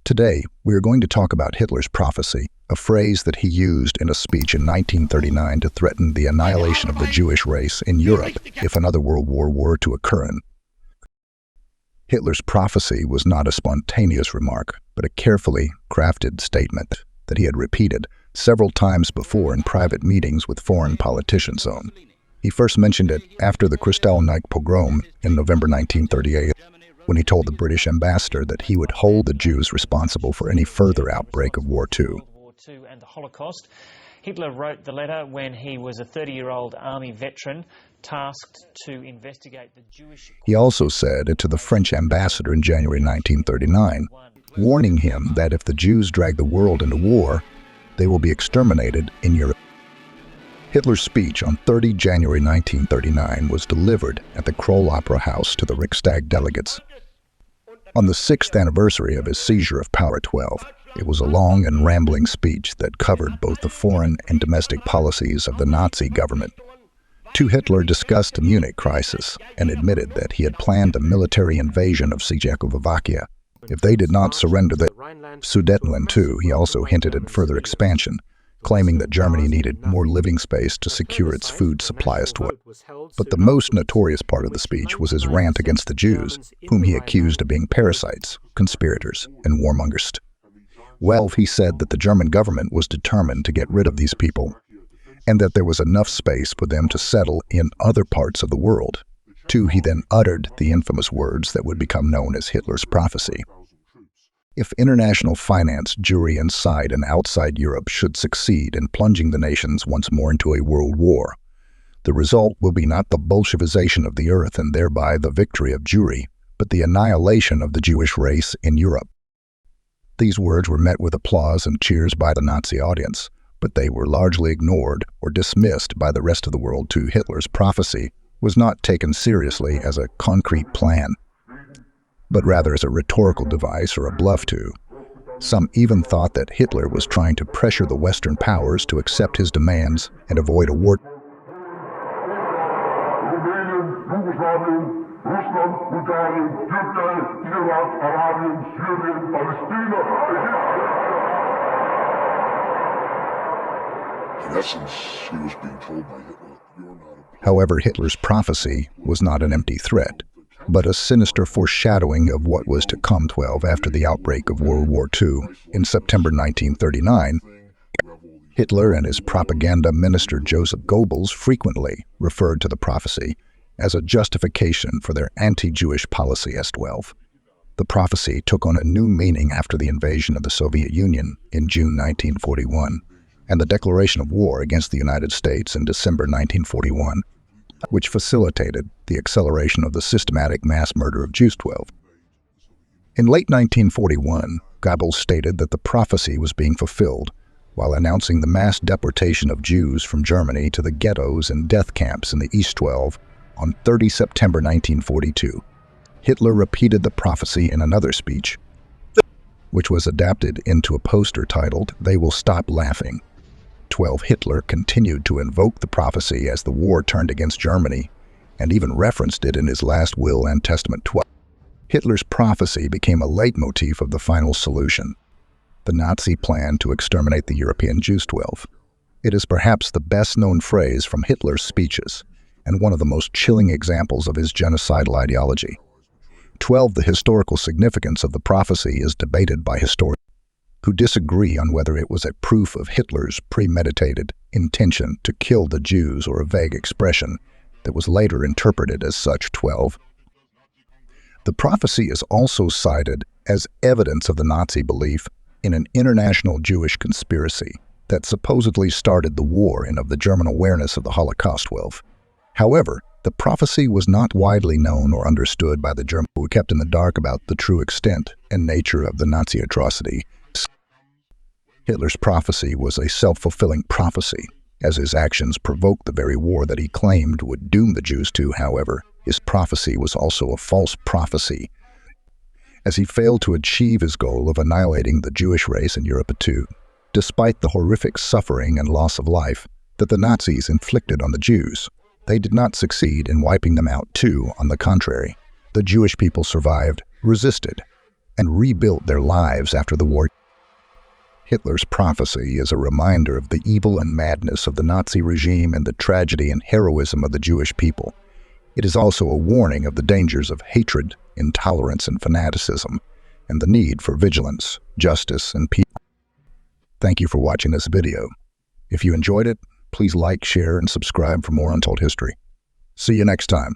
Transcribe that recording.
Today, we are going to talk about Hitler's prophecy, a phrase that he used in a speech in 1939 to threaten the annihilation of the Jewish race in Europe if another world war were to occur. Hitler's prophecy was not a spontaneous remark, but a carefully crafted statement that he had repeated several times before in private meetings with foreign politicians. He first mentioned it after the Kristallnacht pogrom in November 1938, when he told the British ambassador that he would hold the Jews responsible for any further outbreak of War II. And the Holocaust. Hitler wrote the letter when he was a 30-year-old army veteran tasked to investigate the Jewish... He also said it to the French ambassador in January 1939, warning him that if the Jews drag the world into war, they will be exterminated in Europe. Hitler's speech on 30 January 1939 was delivered at the Kroll Opera House to the Reichstag delegates. On the 6th anniversary of his seizure of power at 12, it was a long and rambling speech that covered both the foreign and domestic policies of the Nazi government. Hitler discussed the Munich crisis and admitted that he had planned a military invasion of Czechoslovakia if they did not surrender the Sudetenland too. He also hinted at further expansion, claiming that Germany needed more living space to secure its food supply as well. But the most notorious part of the speech was his rant against the Jews, whom he accused of being parasites, conspirators, and warmongers. Well, he said that the German government was determined to get rid of these people, and that there was enough space for them to settle in other parts of the world. He then uttered the infamous words that would become known as Hitler's prophecy. If international finance, Jewry inside and outside Europe should succeed in plunging the nations once more into a world war, the result will be not the Bolshevization of the earth and thereby the victory of Jewry, but the annihilation of the Jewish race in Europe. These words were met with applause and cheers by the Nazi audience, but they were largely ignored or dismissed by the rest of the world. Hitler's prophecy was not taken seriously as a concrete plan, but rather as a rhetorical device or a bluff. Some even thought that Hitler was trying to pressure the Western powers to accept his demands and avoid a war. In essence, he was being told by Hitler, "You're not a..." However, Hitler's prophecy was not an empty threat, but a sinister foreshadowing of what was to come after the outbreak of World War II. In September 1939, Hitler and his propaganda minister Joseph Goebbels frequently referred to the prophecy as a justification for their anti-Jewish policy as 12. The prophecy took on a new meaning after the invasion of the Soviet Union in June 1941 and the declaration of war against the United States in December 1941, which facilitated the acceleration of the systematic mass murder of Jews. In late 1941, Goebbels stated that the prophecy was being fulfilled while announcing the mass deportation of Jews from Germany to the ghettos and death camps in the East. On 30 September 1942, Hitler repeated the prophecy in another speech, which was adapted into a poster titled, "They Will Stop Laughing." Hitler continued to invoke the prophecy as the war turned against Germany, and even referenced it in his last will and testament. Hitler's prophecy became a leitmotif of the final solution, the Nazi plan to exterminate the European Jews. It is perhaps the best-known phrase from Hitler's speeches, and one of the most chilling examples of his genocidal ideology. The historical significance of the prophecy is debated by historians who disagree on whether it was a proof of Hitler's premeditated intention to kill the Jews or a vague expression that was later interpreted as such. The prophecy is also cited as evidence of the Nazi belief in an international Jewish conspiracy that supposedly started the war and of the German awareness of the Holocaust. However, the prophecy was not widely known or understood by the Germans, who were kept in the dark about the true extent and nature of the Nazi atrocity. Hitler's prophecy was a self-fulfilling prophecy, as his actions provoked the very war that he claimed would doom the Jews to. However, his prophecy was also a false prophecy, as he failed to achieve his goal of annihilating the Jewish race in Europe. Despite the horrific suffering and loss of life that the Nazis inflicted on the Jews, they did not succeed in wiping them out. On the contrary, the Jewish people survived, resisted, and rebuilt their lives after the war. Hitler's prophecy is a reminder of the evil and madness of the Nazi regime and the tragedy and heroism of the Jewish people. It is also a warning of the dangers of hatred, intolerance, and fanaticism, and the need for vigilance, justice, and peace. Thank you for watching this video. If you enjoyed it, please like, share, and subscribe for more Untold History. See you next time.